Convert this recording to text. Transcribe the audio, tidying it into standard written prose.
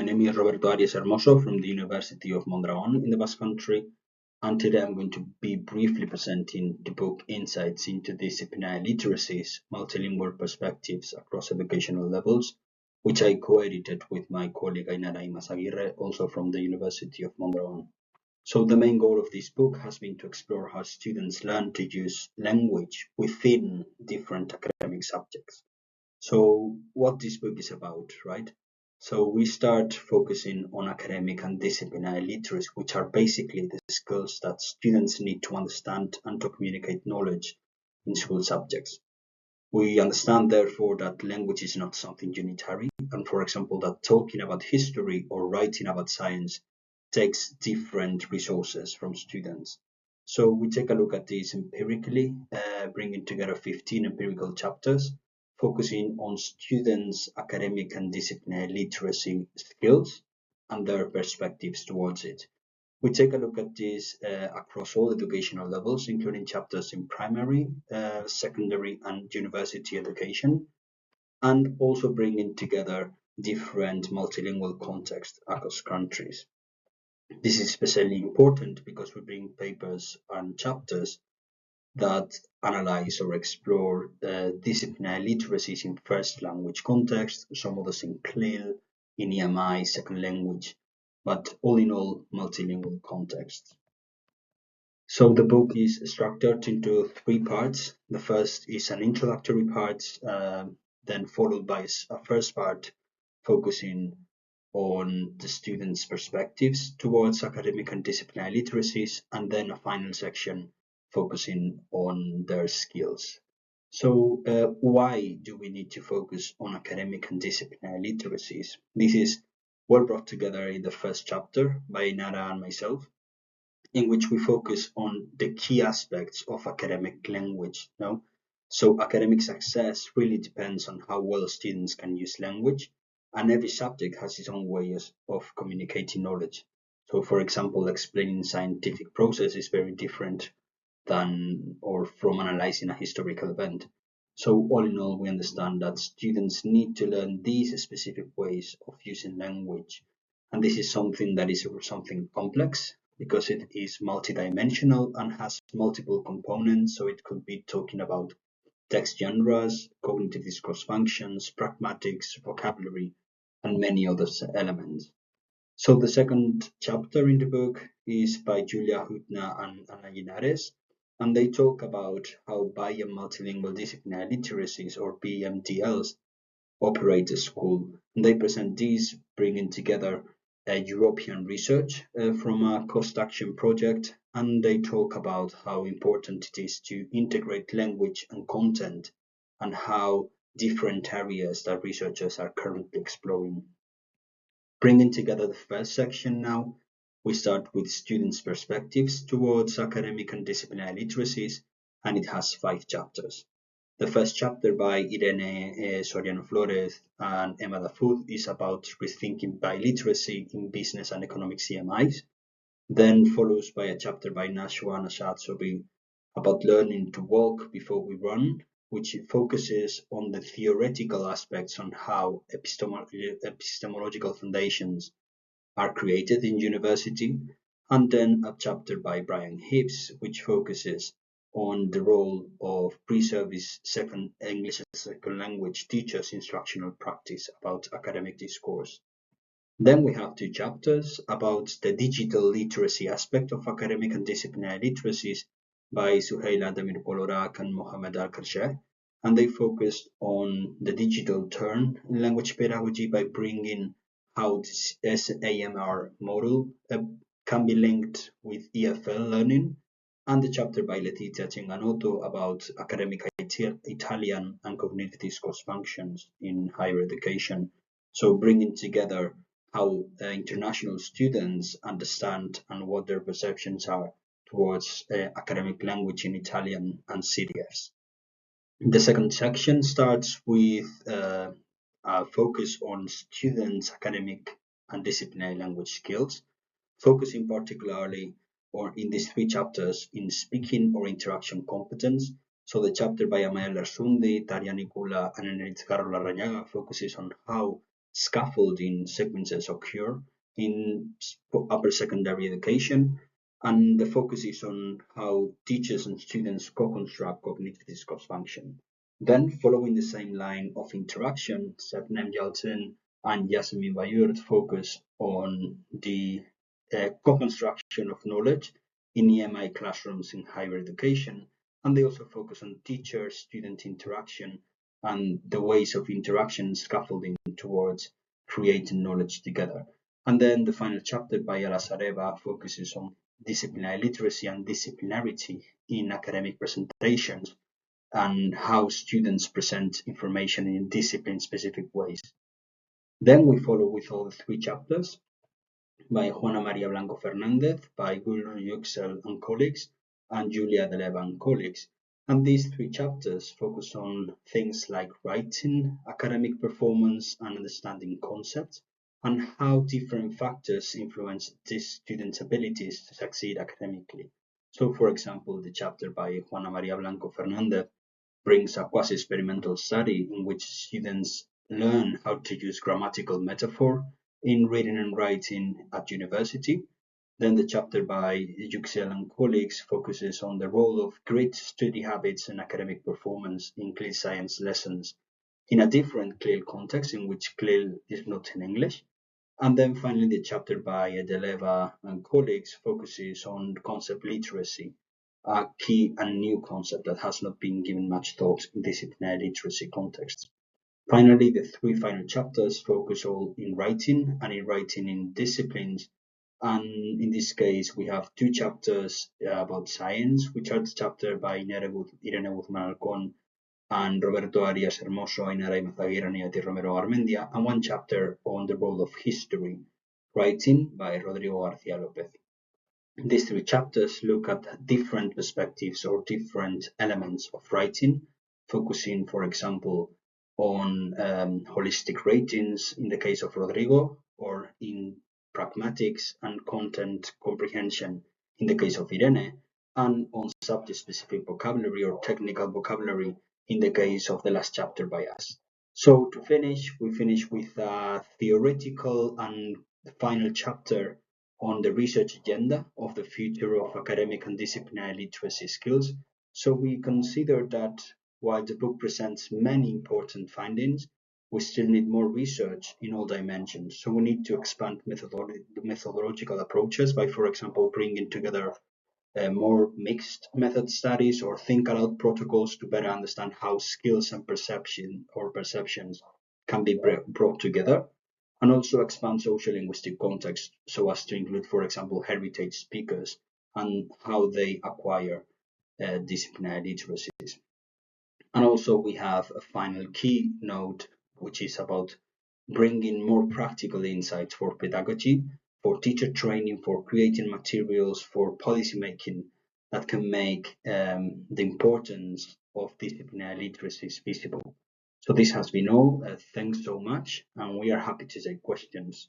name is Roberto Arias-Hermoso from the University of Mondragon in the Basque Country, and today I'm going to be briefly presenting the book Insights into Disciplinary Literacies, Multilingual Perspectives Across Educational Levels, which I co-edited with my colleague Ainara Imaz Agirre, also from the University of Mondragon. So the main goal of this book has been to explore how students learn to use language within different academic subjects. So what this book is about, right? So we start focusing on academic and disciplinary literacy, which are basically the skills that students need to understand and to communicate knowledge in school subjects. We understand, therefore, that language is not something unitary, and for example, that talking about history or writing about science takes different resources from students. So we take a look at this empirically, bringing together 15 empirical chapters, focusing on students' academic and disciplinary literacy skills and their perspectives towards it. We take a look at this across all educational levels, including chapters in primary, secondary, and university education, and also bringing together different multilingual contexts across countries. This is especially important because we bring papers and chapters that analyze or explore disciplinary literacies in first language context, some others in CLIL, in EMI, second language, but all in all, multilingual context. So the book is structured into 3 parts. The first is an introductory part, then followed by a first part focusing on the students' perspectives towards academic and disciplinary literacies, and then a final section focusing on their skills. So why do we need to focus on academic and disciplinary literacies? This is well brought together in the first chapter by Ainara and myself, in which we focus on the key aspects of academic language. So academic success really depends on how well students can use language, and every subject has its own ways of communicating knowledge. So for example, explaining scientific process is very different than or from analyzing a historical event. So all in all, we understand that students need to learn these specific ways of using language. And this is something that is something complex because it is multidimensional and has multiple components. So it could be talking about text genres, cognitive discourse functions, pragmatics, vocabulary, and many other elements. So the second chapter in the book is by Julia Hutna and Ana Linares, and they talk about how bi- and multilingual disciplinary literacies, or BMDLs, operate a school. And they present these, bringing together European research from a cost action project, and they talk about how important it is to integrate language and content and how different areas that researchers are currently exploring. Bringing together the first section now, we start with students' perspectives towards academic and disciplinary literacies, and it has 5 chapters. The first chapter by Irene Soriano Flores and Emma Dafud is about rethinking biliteracy in business and economic CMIs. Then follows by a chapter by Nashwa Nashad Sobri about learning to walk before we run, which focuses on the theoretical aspects on how epistemological foundations are created in university, and then a chapter by Brian Hibbs, which focuses on the role of pre-service English as a second language teachers' instructional practice about academic discourse. Then we have 2 chapters about the digital literacy aspect of academic and disciplinary literacies by Suhaila Demirpolorak and Mohamed Al-Karsheh, and they focused on the digital turn in language pedagogy by bringing how this SAMR model can be linked with EFL learning, and the chapter by Letizia Cinganotto about academic Italian and cognitive discourse functions in higher education. So bringing together how international students understand and what their perceptions are towards academic language in Italian and CDFs. The second section starts with a focus on students' academic and disciplinary language skills, focusing particularly in these 3 chapters in speaking or interaction competence. So the chapter by Amael Larsundi, Tariani Kula, and Enrique Larrañaga focuses on how scaffolding sequences occur in upper secondary education, and the focus is on how teachers and students co-construct cognitive discourse function. Then, following the same line of interaction, Sebnem Yalcin and Yasmin Bayurt focus on the co-construction of knowledge in EMI classrooms in higher education, and they also focus on teacher-student interaction and the ways of interaction scaffolding towards creating knowledge together. And then the final chapter by Alasareva focuses on disciplinary literacy and disciplinarity in academic presentations and how students present information in discipline-specific ways. Then we follow with all the three chapters by Juana Maria Blanco Fernandez, by Gulru Yüksel and colleagues, and Julia Deleva and colleagues. And these three chapters focus on things like writing, academic performance, and understanding concepts, and how different factors influence these students' abilities to succeed academically. So, for example, the chapter by Juana Maria Blanco Fernandez brings a quasi-experimental study in which students learn how to use grammatical metaphor in reading and writing at university. Then the chapter by Yüksel and colleagues focuses on the role of grit, study habits, and academic performance in CLIL science lessons in a different CLIL context in which CLIL is not in English. And then finally, the chapter by Deleva and colleagues focuses on concept literacy, a key and new concept that has not been given much thought in disciplinary literacy contexts. Finally, the three final chapters focus all in writing and in writing in disciplines. And in this case, we have two chapters about science, which are the chapter by Irene Guzmán Alcón and Roberto Arias-Hermoso, Ainara Imaz Agirre, and Iñaki Romero Armendia, and one chapter on the role of history, writing by Rodrigo García López. These three chapters look at different perspectives or different elements of writing, focusing, for example, on holistic ratings in the case of Rodrigo, or in pragmatics and content comprehension in the case of Irene, and on subject-specific vocabulary or technical vocabulary in the case of the last chapter by us. So to finish, we finish with a theoretical and final chapter on the research agenda of the future of academic and disciplinary literacy skills. So we consider that while the book presents many important findings, we still need more research in all dimensions. So we need to expand methodological approaches by, for example, bringing together more mixed method studies or think aloud protocols to better understand how skills and perceptions can be brought together, and also expand social linguistic context so as to include, for example, heritage speakers and how they acquire disciplinary literacies. And also we have a final keynote, which is about bringing more practical insights for pedagogy, for teacher training, for creating materials, for policymaking that can make the importance of disciplinary literacies visible. So this has been all. Thanks so much, and we are happy to take questions.